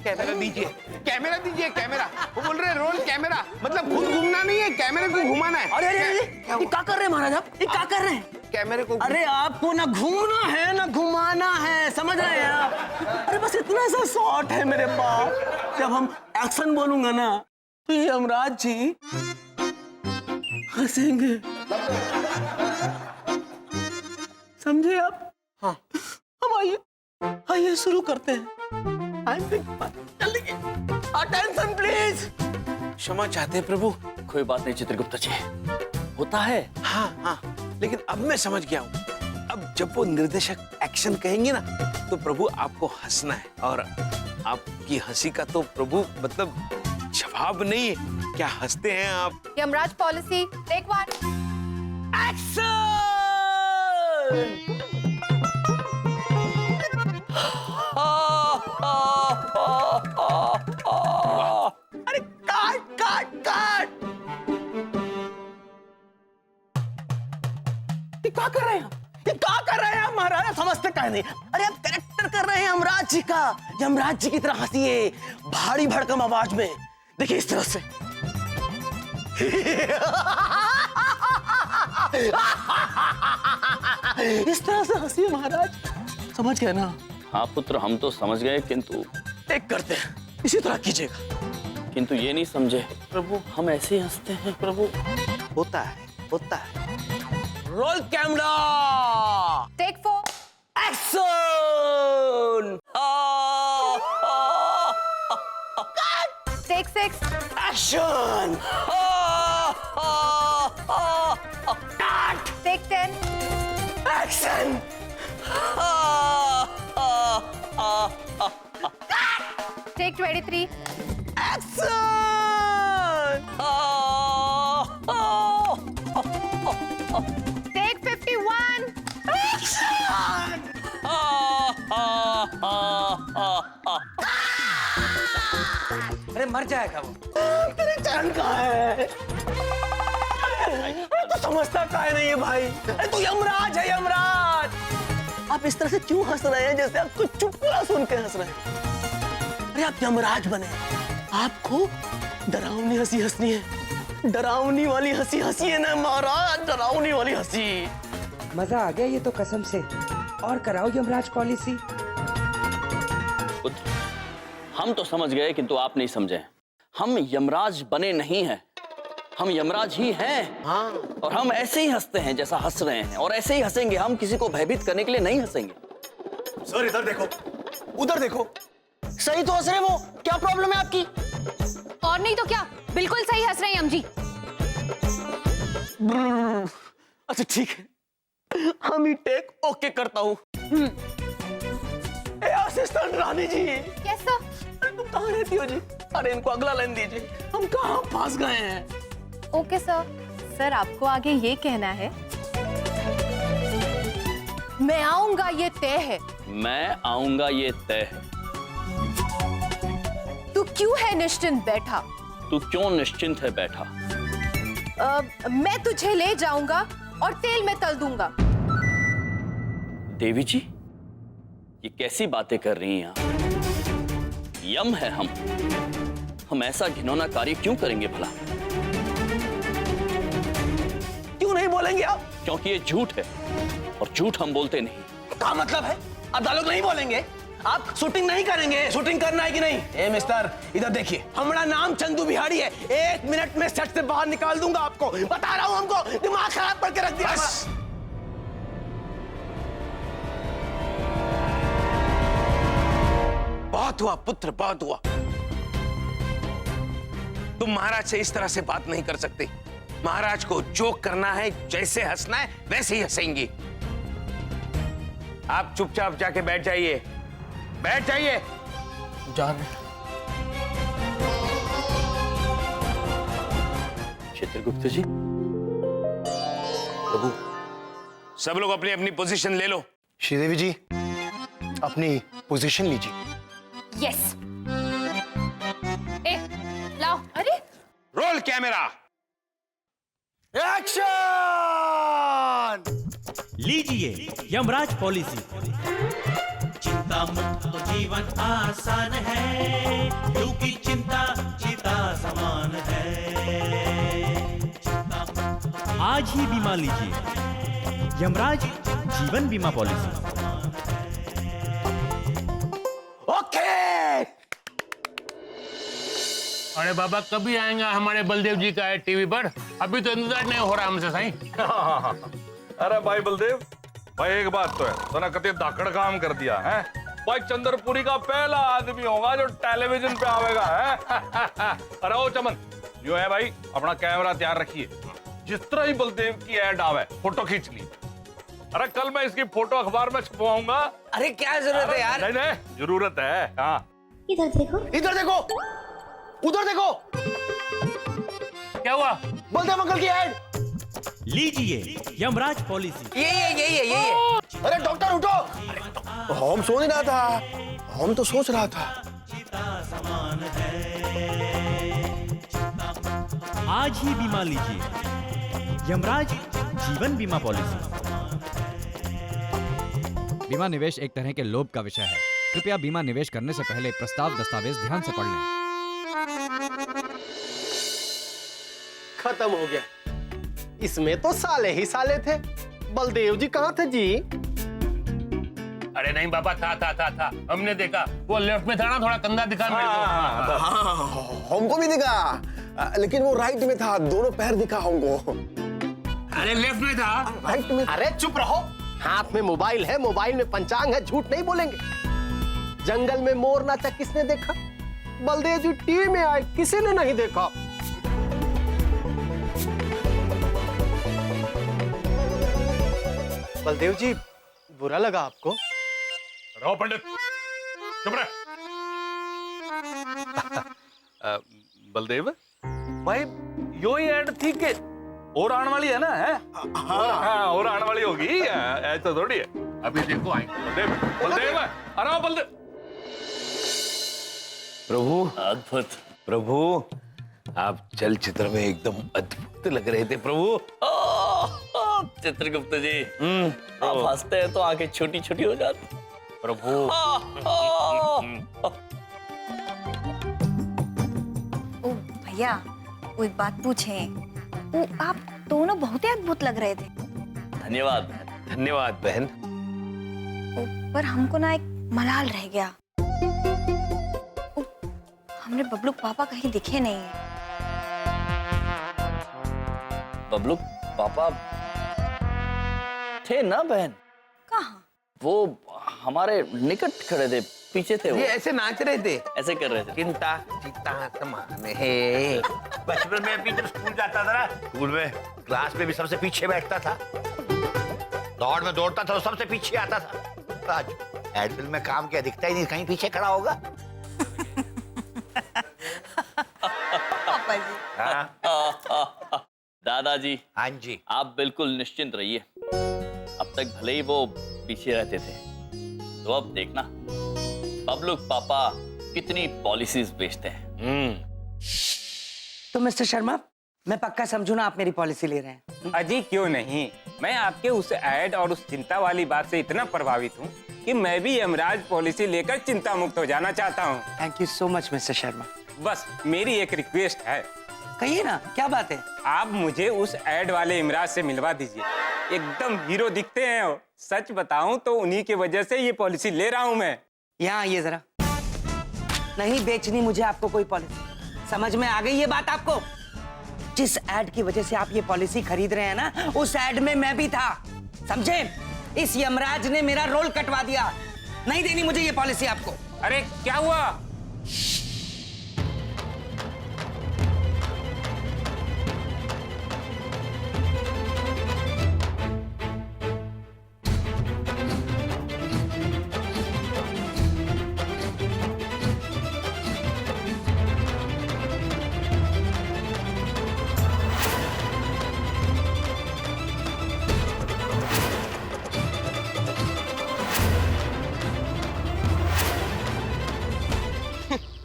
Camera दीजिए, camera दीजिए, camera. वो बोल रहे रोल कैमरा, मतलब खुद घूमना नहीं है, कैमरे को घुमाना है। अरे अरे ये क्या कर रहे हैं महाराज आप? ये क्या कर रहे हैं? कैमरे को। अरे आपको ना घूमना है ना घुमाना है, समझ रहे हैं आप? अरे बस इतना सा शॉट है मेरे पास, जब हम एक्शन बोलूंगा ना तो ये यमराज जी हंसेंगे, समझे आप? हाँ। हम आइए आइए शुरू करते हैं। Attention please. क्षमा चाहते हैं प्रभु। कोई बात नहीं चित्रगुप्ता जी, होता है। हाँ हाँ, लेकिन अब मैं समझ गया हूँ। अब जब वो निर्देशक एक्शन कहेंगे ना तो प्रभु आपको हंसना है, और आपकी हंसी का तो प्रभु मतलब जवाब नहीं है। क्या हंसते हैं आप। Yamraj policy take 1। एक्शन। अरे काट काट काट। ये क्या कर रहे हैं? ये क्या कर रहे हैं महाराज? समझते क्या नहीं? अरे आप कैरेक्टर कर रहे हैं यमराज जी का। यमराज जी की तरह हंसिए, भारी भड़कम आवाज में। देखिए इस तरह से। इस तरह से हंसिए महाराज, समझ गए ना? हाँ पुत्र, हम तो समझ गए, किंतु एक करते हैं, इसी तरह कीजिएगा। किंतु ये नहीं समझे प्रभु, हम ऐसे ही हंसते हैं प्रभु। होता है, होता है। Roll camera, take 4। Action. Take 6। Action. Take 10। Action. Take 23। Action. Take 51। अरे मर जाएगा वो। तेरे जान कहाँ है? अरे तू समझता काहे नहीं है भाई? अरे तू यमराज है, यमराज। आप इस तरह से क्यों हंस रहे हैं जैसे आपको चुटकुला सुन के हंस रहे हैं? अरे आप यमराज बने, आपको डरावनी हंसी हंसनी है। डरावनी वाली हंसी हंसिए ना महाराज, डरावनी वाली हंसी। मजा आ गया ये तो कसम से। और कराओ यमराज पॉलिसी। पुत्र, हम तो समझ गए किंतु आप नहीं समझे। हम यमराज बने नहीं हैं, हम यमराज ही हैं। हाँ। और हम ऐसे ही हंसते हैं जैसा हंस रहे हैं, और ऐसे ही हंसेंगे। हम किसी को भयभीत करने के लिए नहीं हंसेंगे। सर इधर देखो, उधर देखो। सही तो हंस रहे वो, क्या प्रॉब्लम है आपकी? और नहीं तो क्या, बिल्कुल सही हंस रहे हैं हम जी। अच्छा ठीक है, हम ही टेक ओके करता हूँ। Assistant Rani ji. Yes sir. अरे तुम कहाँ रहती हो जी? अरे इनको अगला लाइन दीजिए, हम कहाँ फंस गए हैं? Okay sir. सर आपको आगे ये कहना है, मैं आऊंगा ये तय है। मैं आऊंगा ये तय है। तू क्यों है निश्चिंत बैठा? तू क्यों निश्चिंत है बैठा? मैं तुझे ले जाऊंगा और तेल में तल दूंगा। देवी जी, ये कैसी बातें कर रही हैं आप? यम है हम ऐसा घिनौना कार्य क्यों करेंगे भला? क्यों नहीं बोलेंगे आप? क्योंकि ये झूठ है, और झूठ हम बोलते नहीं। क्या मतलब है? आप डायलॉग नहीं बोलेंगे? आप शूटिंग नहीं करेंगे? शूटिंग करना है कि नहीं? ए मिस्टर, इधर देखिए, हमारा नाम चंदू बिहारी है। 1 मिनट में सेट से बाहर निकाल दूंगा आपको, बता रहा हूं। हमको दिमाग खराब करके रख दिया। बस। बहुत हुआ पुत्र, बहुत हुआ। तुम महाराज से इस तरह से बात नहीं कर सकते। महाराज को जो करना है, जैसे हंसना है वैसे ही हंसेंगी। आप चुपचाप जाके बैठ जाइए, बैठ जाइए। जान चित्रगुप्त जी। प्रभु, सब लोग अपनी अपनी पोजीशन ले लो। श्रीदेवी जी, अपनी पोजीशन लीजिए। यस। ए, लाओ। अरे रोल कैमरा, एक्शन। लीजिए यमराज पॉलिसी। चिंता चिंता मुक्त तो जीवन आसान है, क्योंकि चिंता चिता समान है। आज ही बीमा लीजिए यमराज जीवन बीमा पॉलिसी। ओके। अरे बाबा कभी आएगा हमारे बलदेव जी का टीवी पर? अभी तो इंतजार नहीं हो रहा हमसे साईं। अरे भाई बलदेव भाई, एक बात तो है, सोना कति धाकड़ काम कर दिया है भाई। चंद्रपुरी का पहला आदमी होगा जो टेलीविजन पे आवेगा है। अरे ओ चमन, जो है भाई अपना कैमरा तैयार रखिए, जिस तरह ही बलदेव की ऐड आवे फोटो खींच ली। अरे कल मैं इसकी फोटो अखबार में छपवाऊंगा। अरे क्या जरूरत है यार? नहीं नहीं जरूरत है। हाँ इधर देखो, इधर देखो, उधर देखो। क्या हुआ? बलदेव अंकल की ऐड। लीजिए यमराज पॉलिसी। यही है। अरे डॉक्टर उठो। हम सो नहीं रहा था, हम तो सोच रहा था। आज ही बीमा लीजिए यमराज जीवन बीमा पॉलिसी। बीमा निवेश एक तरह के लोभ का विषय है। कृपया बीमा निवेश करने से पहले प्रस्ताव दस्तावेज ध्यान से पढ़ लें। खत्म हो गया। इसमें तो साले ही साले थे। बलदेव जी कहाँ थे जी? अरे नहीं बाबा, था। हमने देखा वो लेफ्ट में था ना, थोड़ा कंधा दिखा मेरे को। हमको भी दिखा, लेकिन वो राइट में था, दोनों पैर दिखा हमको। अरे लेफ्ट में था, राइट में। अरे चुप रहो, हाथ में मोबाइल है, मोबाइल में पंचांग है, झूठ नहीं बोलेंगे। जंगल में मोर नाचा किसने देखा? बलदेव जी टीवी में आए, किसी ने नहीं देखा। बलदेव जी बुरा लगा आपको? रहो पंडित, चुप रहे। बलदेव भाई, यो ही ऐड थी कि और आने वाली है ना? है हाँ, और आने वाली होगी, ऐसा थोड़ी है। अभी देखो आई बलदेव अरे बलदेव। प्रभु अद्भुत। प्रभु, आप चलचित्र में एकदम अद्भुत लग रहे थे प्रभु। चित्रगुप्त जी, आप हंसते हैं तो आंखें छोटी छोटी हो जाती। प्रभु ओ भैया, वो एक बात पूछें, वो आप दोनों बहुत ही अद्भुत लग रहे थे। धन्यवाद। धन्यवाद बहन। ओ, पर हमको ना एक मलाल रह गया। ओ, हमरे बबलू पापा कहीं दिखे नहीं। बबलू पापा थे ना बहन? कहाँ? वो हमारे निकट खड़े थे, पीछे थे वो। ये ऐसे नाच रहे थे, ऐसे कर रहे थे। चिंता चिंता समान है। बचपन में भी जब स्कूल जाता था ना, स्कूल में क्लास में भी सबसे पीछे बैठता था। दौड़ में दौड़ता था तो सबसे पीछे आता था। आज एड फिल्म में काम किया, दिखता ही नहीं, कहीं पीछे खड़ा होगा। पापा जी। दादाजी, हाँ जी। आप बिल्कुल निश्चिंत रहिए। अब तक भले ही वो पीछे रहते थे, तो अब देखना बबलू पापा कितनी पॉलिसीज बेचते हैं। तो मिस्टर शर्मा, मैं पक्का समझू ना आप मेरी पॉलिसी ले रहे हैं? अजी क्यों नहीं, मैं आपके उस ऐड और उस चिंता वाली बात से इतना प्रभावित हूँ कि मैं भी यमराज पॉलिसी लेकर चिंता मुक्त हो जाना चाहता हूँ। Thank you so much mister Sharma. बस मेरी एक रिक्वेस्ट है। कहिए ना, क्या बात है? आप मुझे उस ऐड वाले इमराज से मिलवा दीजिए। एकदम हीरो दिखते हैं वो। सच बताऊं तो उन्हीं की वजह से ये पॉलिसी ले रहा हूं मैं। यहाँ आइए जरा। नहीं बेचनी मुझे आपको कोई पॉलिसी। समझ में आ गई ये बात आपको? जिस ऐड की वजह से आप ये पॉलिसी खरीद रहे हैं ना, उस ऐड में मैं भी था, समझे? इस यमराज ने मेरा रोल कटवा दिया। नहीं देनी मुझे ये पॉलिसी आपको। अरे क्या हुआ?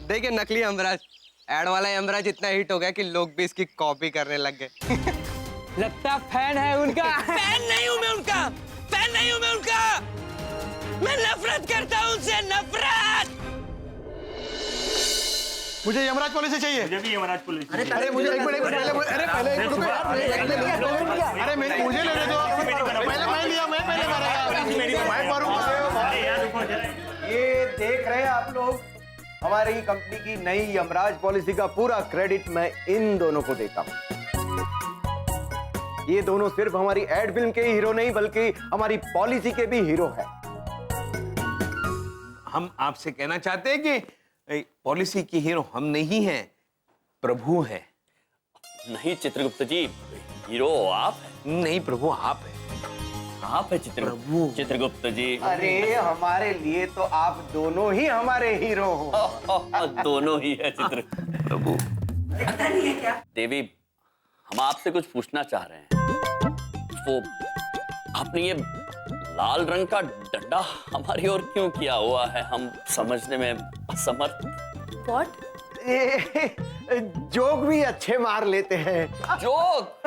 देखिए नकली यमराज, एड वाला यमराज इतना हिट हो गया कि लोग भी इसकी कॉपी करने लग गए। लगता फैन है उनका। फैन नहीं हूं मैं उनका, फैन नहीं हूं मैं उनका। मैं नफरत करता हूँ उनसे, नफरत। मुझे यमराज पॉलिसी चाहिए। मुझे भी यमराज पुलिस। अरे मुझे एक मिनट पहले, अरे एक रुको यार, अरे मुझे लेने दो। पहले मैं लिया, मैं पहले मारूंगा, मैं मारूंगा। ये देख रहे हैं आप लोग, हमारी कंपनी की नई यमराज पॉलिसी का पूरा क्रेडिट मैं इन दोनों को देता हूं। ये दोनों सिर्फ हमारी एड फिल्म के हीरो नहीं बल्कि हमारी पॉलिसी के भी हीरो हैं। हम आपसे कहना चाहते हैं कि पॉलिसी के हीरो हम नहीं हैं, प्रभु हैं। नहीं चित्रगुप्त जी, हीरो आप हैं। नहीं प्रभु, आप हैं। आप है चित्रगुप्त जी। अरे हमारे लिए तो आप दोनों ही हमारे हीरो हो। दोनों ही है चित्र प्रभु। देवी, हम आपसे कुछ पूछना चाह रहे हैं। वो आपने ये लाल रंग का डंडा हमारी ओर क्यों किया हुआ है? हम समझने में असमर्थ। What? जोक भी अच्छे मार लेते हैं। जोक?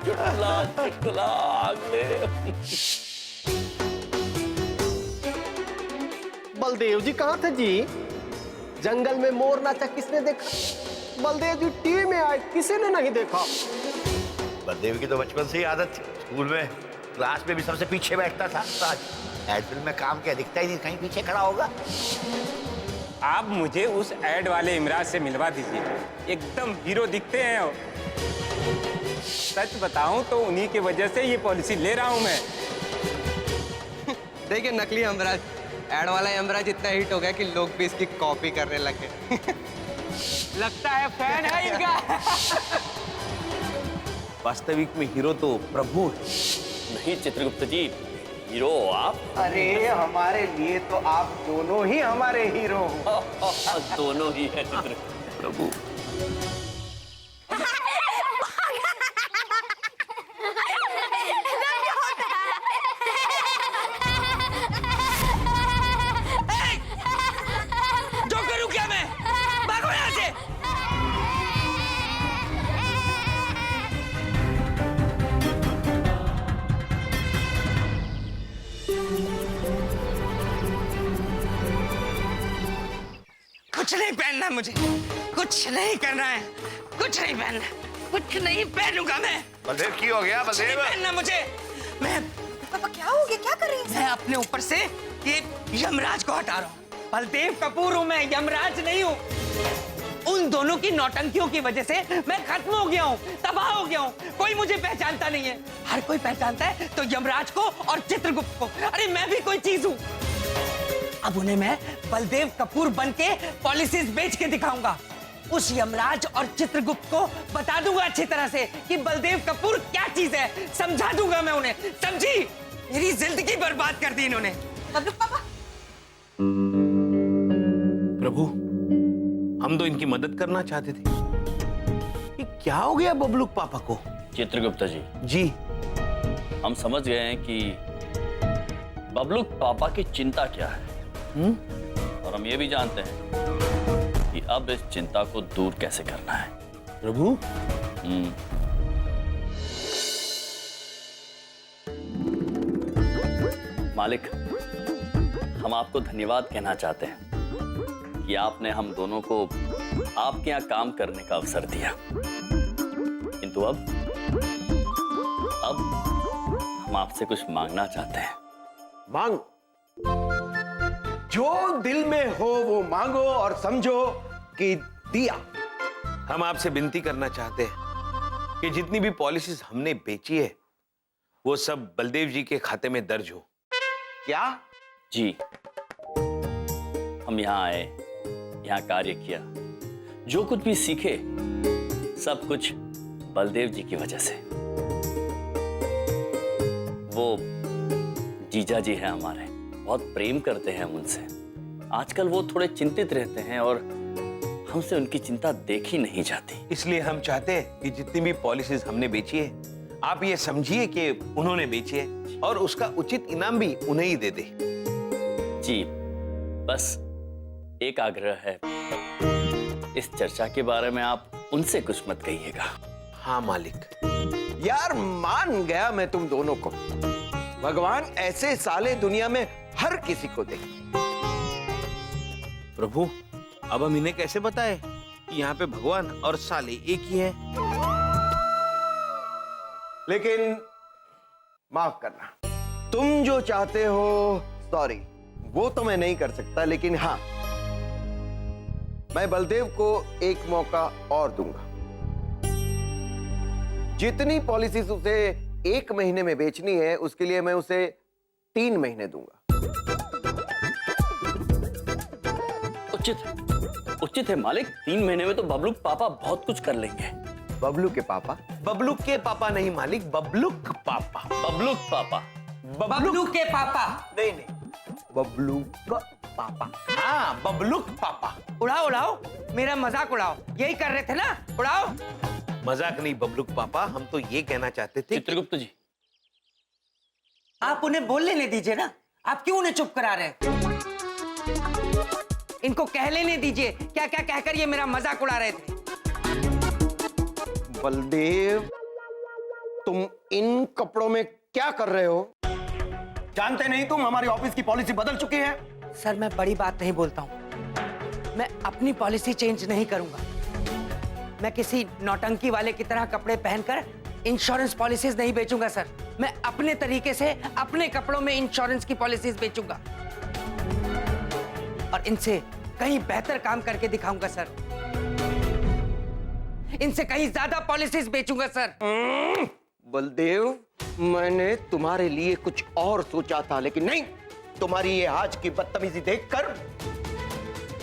चुटला चुटला बलदेव जी कहाँ थे जी? जंगल में मोर नाचा किसने देखा? बलदेव जी टीवी में आए, किसी ने नहीं देखा। बलदेव की तो बचपन से ही आदत थी, स्कूल में क्लास में भी सबसे पीछे बैठता था। आज एड फिल्म में काम किया, दिखता ही नहीं, कहीं पीछे खड़ा होगा। आप मुझे उस एड वाले इमराज से मिलवा दीजिए, एकदम हीरो दिखते हैं। सच बताऊं तो उन्हीं की वजह से ये पॉलिसी ले रहा हूं मैं। देखिए नकली यमराज, एड वाला यमराज इतना हिट हो गया कि लोग भी इसकी कॉपी करने लगे। लगता है फैन है इनका। वास्तविक में हीरो तो प्रभु है। नहीं चित्रगुप्त जी, हीरो आप। अरे हमारे लिए तो आप दोनों ही हमारे हीरो हो। दोनों ही है चित्र प्रभु। जो करूं क्या मैं? भागो यहाँ से। कुछ नहीं पहनना मुझे, कुछ नहीं करना है, कुछ नहीं पहनना, कुछ नहीं पहनूंगा मैं। बलदेव की हो गया? कुछ नहीं बलदेव पहनना मुझे। मैं पापा क्या हो गया, क्या कर रही हैं? मैं अपने ऊपर से ये यमराज को हटा रहा हूँ। बलदेव कपूर हूँ मैं, यमराज नहीं हूँ। उन दोनों की नौटंकियों की वजह से मैं खत्म हो गया हूँ, तबाह हो गया हूँ। कोई मुझे पहचानता नहीं है। हर कोई पहचानता है तो यमराज को और चित्रगुप्त को। अरे मैं भी कोई चीज हूँ। अब उन्हें मैं बलदेव कपूर बन के पॉलिसीज बेच के दिखाऊंगा। उस यमराज और चित्रगुप्त को बता दूंगा अच्छी तरह से कि बलदेव कपूर क्या चीज है। समझा दूंगा मैं उन्हें, समझी? मेरी जिंदगी बर्बाद कर दी इन्होंने। बबलू पापा, प्रभु, हम तो इनकी मदद करना चाहते थे। ये क्या हो गया बबलू पापा को? चित्रगुप्त जी, जी हम समझ गए हैं कि बबलू पापा की चिंता क्या है। और हम ये भी जानते हैं कि अब इस चिंता को दूर कैसे करना है। प्रभु, मालिक, हम आपको धन्यवाद कहना चाहते हैं कि आपने हम दोनों को आपके यहाँ काम करने का अवसर दिया। किंतु अब हम आपसे कुछ मांगना चाहते हैं। मांग, जो दिल में हो वो मांगो और समझो कि दिया। हम आपसे विनती करना चाहते हैं कि जितनी भी पॉलिसीज हमने बेची है वो सब बलदेव जी के खाते में दर्ज हो। क्या? जी, हम यहाँ आए, यहाँ कार्य किया, जो कुछ भी सीखे सब कुछ बलदेव जी की वजह से। वो जीजा जी हैं हमारे, बहुत प्रेम करते हैं हम उनसे। आजकल वो थोड़े चिंतित रहते हैं और हमसे उनकी चिंता देखी नहीं जाती। इसलिए हम चाहते हैं कि जितनी भी पॉलिसीज हमने बेची है आप ये समझिए कि उन्होंने बेची है और उसका उचित इनाम भी उन्हें ही दे दे। जी, बस एक आग्रह है, इस चर्चा के बारे में आप उनसे कुछ मत कहिएगा। हाँ मालिक। यार मान गया मैं तुम दोनों को। भगवान ऐसे साले दुनिया में हर किसी को दे। प्रभु अब हम इन्हें कैसे बताएं कि यहाँ पे भगवान और साले एक ही है? लेकिन माफ करना, तुम जो चाहते हो, सॉरी, वो तो मैं नहीं कर सकता, लेकिन हाँ, मैं बलदेव को एक मौका और दूंगा। जितनी पॉलिसीज उसे 1 महीने में बेचनी है, उसके लिए मैं उसे 3 महीने दूंगा। उचित है मालिक। 3 महीने में तो बबलू पापा बहुत कुछ कर लेंगे। बबलू के पापा? बबलू के पापा नहीं मालिक, बबलूक पापा। बबलू पापा? बबलू के पापा? नहीं नहीं, बबलू का पापा। हाँ बबलूक पापा। उड़ाओ उड़ाओ, मेरा मजाक उड़ाओ, यही कर रहे थे ना, उड़ाओ। मजाक नहीं बबलूक पापा, हम तो ये कहना चाहते थे। चित्रगुप्त जी, आप उन्हें बोल लेने दीजिए ना, आप क्यों उन्हें चुप करा रहे हैं? इनको कह लेने दीजिए, क्या क्या कहकर ये मेरा मजाक उड़ा रहे थे। बलदेव, तुम इन कपड़ों में क्या कर रहे हो? जानते नहीं तुम हमारी ऑफिस की पॉलिसी बदल चुकी है? सर मैं बड़ी बात नहीं बोलता हूं, मैं अपनी पॉलिसी चेंज नहीं करूंगा। मैं किसी नौटंकी वाले की तरह कपड़े पहनकर इंश्योरेंस पॉलिसीज नहीं बेचूंगा सर। मैं अपने तरीके से अपने कपड़ों में इंश्योरेंस की पॉलिसीज बेचूंगा और इनसे कहीं बेहतर काम करके दिखाऊंगा सर। इनसे कहीं ज्यादा पॉलिसीज बेचूंगा सर। बलदेव, मैंने तुम्हारे लिए कुछ और सोचा था, लेकिन नहीं, तुम्हारी ये आज की बदतमीजी देखकर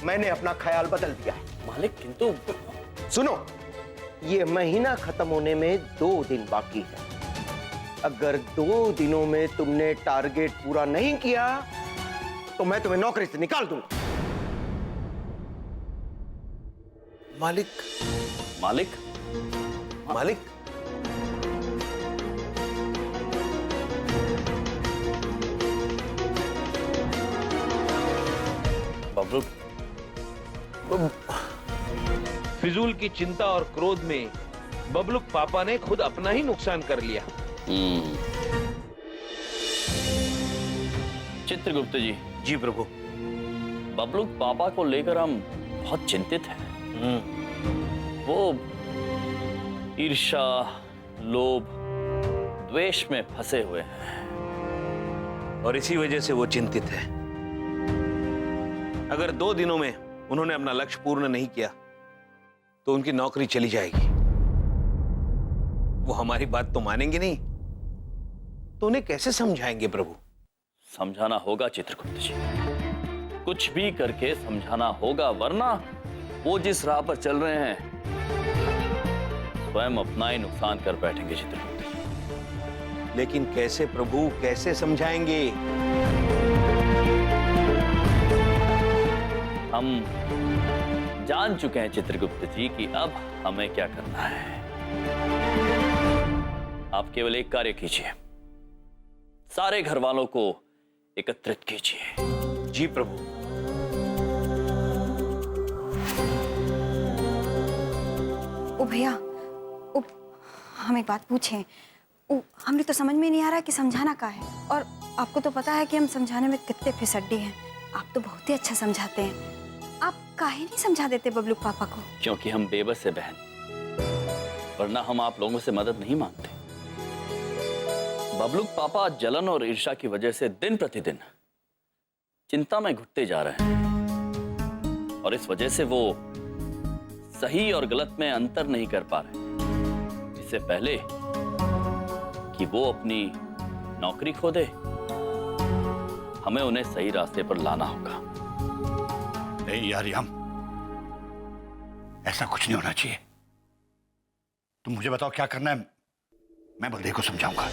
मैंने अपना ख्याल बदल दिया है। मालिक किंतु सुनो, ये महीना खत्म होने में 2 दिन बाकी है। अगर 2 दिनों में तुमने टारगेट पूरा नहीं किया तो मैं तुम्हें नौकरी से निकाल दूंगा। मालिक मालिक मालिक बबलू, फिजूल की चिंता और क्रोध में बबलूक पापा ने खुद अपना ही नुकसान कर लिया। चित्रगुप्त जी। जी प्रभु। बबलूक पापा को लेकर हम बहुत चिंतित हैं। वो ईर्ष्या, लोभ, द्वेष में फंसे हुए हैं और इसी वजह से वो चिंतित है। अगर 2 दिनों में उन्होंने अपना लक्ष्य पूर्ण नहीं किया तो उनकी नौकरी चली जाएगी। वो हमारी बात तो मानेंगे नहीं, तो उन्हें कैसे समझाएंगे प्रभु? समझाना होगा चित्रगुप्त जी, कुछ भी करके समझाना होगा, वरना वो जिस राह पर चल रहे हैं स्वयं अपना ही नुकसान कर बैठेंगे चित्रगुप्त जी। लेकिन कैसे प्रभु, कैसे समझाएंगे? हम जान चुके हैं चित्रगुप्त जी कि अब हमें क्या करना है। आप केवल एक कार्य कीजिए, सारे घर वालों को एकत्रित कीजिए। जी प्रभु। ओ भैया, हम एक बात पूछें। हमें तो समझ में नहीं आ रहा कि समझाना क्या है, और आपको तो पता है कि हम समझाने में कितने फिसड्डी हैं। आप तो बहुत ही अच्छा समझाते हैं, आप काहे नहीं समझा देते बबलू पापा को? क्योंकि हम बेबस है बहन, वरना हम आप लोगों से मदद नहीं मांगते। बबलू पापा जलन और ईर्ष्या की वजह से दिन प्रतिदिन चिंता में घुटते जा रहे हैं और इस वजह से वो सही और गलत में अंतर नहीं कर पा रहे। इससे पहले कि वो अपनी नौकरी खो दे, हमें उन्हें सही रास्ते पर लाना होगा। नहीं यार याम, ऐसा कुछ नहीं होना चाहिए। तुम मुझे बताओ क्या करना है, मैं बलदेव को समझाऊंगा।